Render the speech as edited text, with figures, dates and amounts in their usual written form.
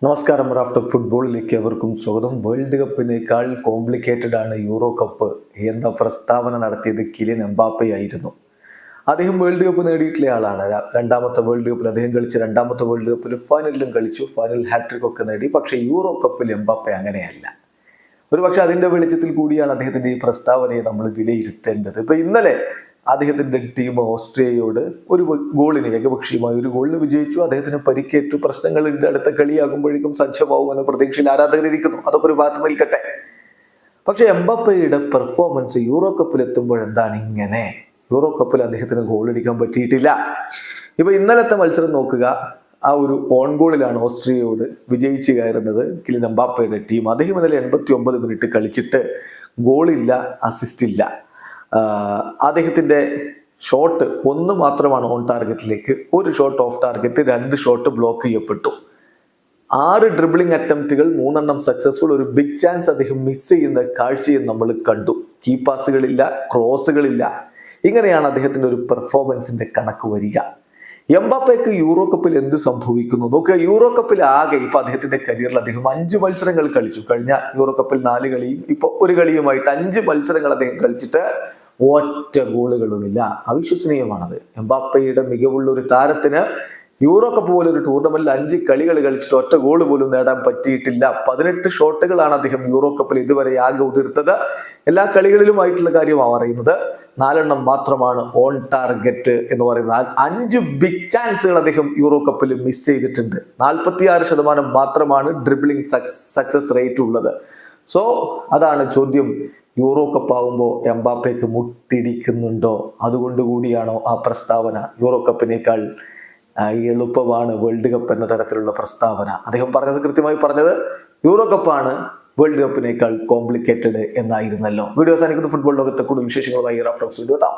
നമസ്കാരം. റാഫ്റ്റ് ഫുട്ബോളിലേക്ക് എവർക്കും സ്വാഗതം. വേൾഡ് കപ്പിനേക്കാൾ കോംപ്ലിക്കേറ്റഡ് ആണ് യൂറോ കപ്പ് എന്ന പ്രസ്താവന നടത്തിയത് കിലിയൻ എംബാപ്പെ ആയിരുന്നു. അദ്ദേഹം വേൾഡ് കപ്പ് നേടിയിട്ടുള്ള ആളാണ്. രണ്ടാമത്തെ വേൾഡ് കപ്പിൽ അദ്ദേഹം കളിച്ച് രണ്ടാമത്തെ വേൾഡ് കപ്പിൽ ഫൈനലിലും കളിച്ചു. ഫൈനൽ ഹാട്രിക് ഒക്കെ നേടി. പക്ഷേ യൂറോ കപ്പിൽ എംബാപ്പെ അങ്ങനെയല്ല. ഒരു പക്ഷെ അതിന്റെ വെളിച്ചത്തിൽ കൂടിയാണ് അദ്ദേഹത്തിന്റെ ഈ പ്രസ്താവനയെ നമ്മൾ വിലയിരുത്തേണ്ടത്. ഇപ്പൊ ഇന്നലെ അദ്ദേഹത്തിന്റെ ടീം ഓസ്ട്രിയയോട് ഒരു ഗോളിന് ഏകപക്ഷീയമായ ഒരു ഗോളിന് വിജയിച്ചു. അദ്ദേഹത്തിന് പരിക്കേറ്റു, പ്രശ്നങ്ങളുണ്ട്. അടുത്ത കളിയാകുമ്പോഴേക്കും സജ്ജമാവുമെന്ന പ്രതീക്ഷയിൽ ആരാധകരിക്കുന്നു. അതൊക്കെ ഒരു ഭാഗത്ത് നിൽക്കട്ടെ. പക്ഷെ എംബാപ്പയുടെ പെർഫോമൻസ് യൂറോ കപ്പിൽ എത്തുമ്പോൾ എന്താണ് ഇങ്ങനെ? യൂറോ കപ്പിൽ അദ്ദേഹത്തിന് ഗോൾ അടിക്കാൻ പറ്റിയിട്ടില്ല. ഇപ്പൊ ഇന്നലത്തെ മത്സരം നോക്കുക. ആ ഒരു ഓൺ ഗോളിലാണ് ഓസ്ട്രിയയോട് വിജയിച്ച് കയറുന്നത് കിലിയൻ എംബാപ്പയുടെ ടീം. അദ്ദേഹം ഇന്നലെ 89 മിനിറ്റ് കളിച്ചിട്ട് ഗോളില്ല, അസിസ്റ്റ് ഇല്ല. അദ്ദേഹത്തിന്റെ ഷോട്ട് ഒന്ന് മാത്രമാണ് ഓൺ ടാർഗറ്റിലേക്ക്, ഒരു shot of target, 2 shot block ചെയ്യപ്പെട്ടു. 6 ഡ്രിബിളിംഗ് അറ്റംപ്റ്റുകൾ, 3 സക്സസ്ഫുൾ. ഒരു ബിഗ് ചാൻസ് അദ്ദേഹം മിസ് ചെയ്യുന്ന കാഴ്ചയും നമ്മൾ കണ്ടു. കീ പാസുകളില്ല, ക്രോസുകളില്ല. ഇങ്ങനെയാണ് അദ്ദേഹത്തിന്റെ ഒരു പെർഫോമൻസിന്റെ കണക്ക് വരിക. എംബാപ്പയ്ക്ക് യൂറോ കപ്പിൽ എന്ത് സംഭവിക്കുന്നു നോക്കുക. യൂറോ കപ്പിൽ ആകെ ഇപ്പൊ അദ്ദേഹത്തിന്റെ കരിയറിൽ അദ്ദേഹം 5 മത്സരങ്ങൾ കളിച്ചു. കഴിഞ്ഞ യൂറോ കപ്പിൽ 4 കളിയും ഇപ്പൊ 1 കളിയുമായിട്ട് 5 മത്സരങ്ങൾ അദ്ദേഹം കളിച്ചിട്ട് ഒറ്റ ഗോളുകളുമില്ല. അവിശ്വസനീയമാണത്. എംബാപ്പയുടെ മികവുള്ള ഒരു താരത്തിന് യൂറോ കപ്പ് പോലെ ഒരു ടൂർണമെന്റിൽ 5 കളികൾ കളിച്ചിട്ട് ഒറ്റ ഗോൾ പോലും നേടാൻ പറ്റിയിട്ടില്ല. 18 ഷോട്ടുകളാണ് അദ്ദേഹം യൂറോ കപ്പിൽ ഇതുവരെ ആകെ ഉതിർത്തത്. എല്ലാ കളികളിലുമായിട്ടുള്ള കാര്യമാണ് പറയുന്നത്. 4 മാത്രമാണ് ഓൺ ടാർഗറ്റ് എന്ന് പറയുന്നത്. 5 ബിഗ് ചാൻസുകൾ അദ്ദേഹം യൂറോ കപ്പിൽ മിസ് ചെയ്തിട്ടുണ്ട്. 46% മാത്രമാണ് ഡ്രിബിളിംഗ് സക്സസ് റേറ്റ് ഉള്ളത്. സോ അതാണ് ചോദ്യം. യൂറോ കപ്പ് ആവുമ്പോൾ എംബാപ്പയ്ക്ക് മുട്ടിടിക്കുന്നുണ്ടോ? അതുകൊണ്ട് കൂടിയാണോ ആ പ്രസ്താവന യൂറോ കപ്പിനേക്കാൾ എളുപ്പമാണ് വേൾഡ് കപ്പ് എന്ന തരത്തിലുള്ള പ്രസ്താവന? അദ്ദേഹം പറഞ്ഞത് കൃത്യമായി പറഞ്ഞത് യൂറോ കപ്പാണ് വേൾഡ് കപ്പിനേക്കാൾ കോംപ്ലിക്കേറ്റഡ് എന്നായിരുന്നല്ലോ. വീഡിയോ അവസാനിക്കുന്ന ഫുട്ബോൾ ലോകത്തെ കൂടുതൽ വിശേഷങ്ങളുമായി റാഫ്റ്റ് വീഡിയോ എത്താം.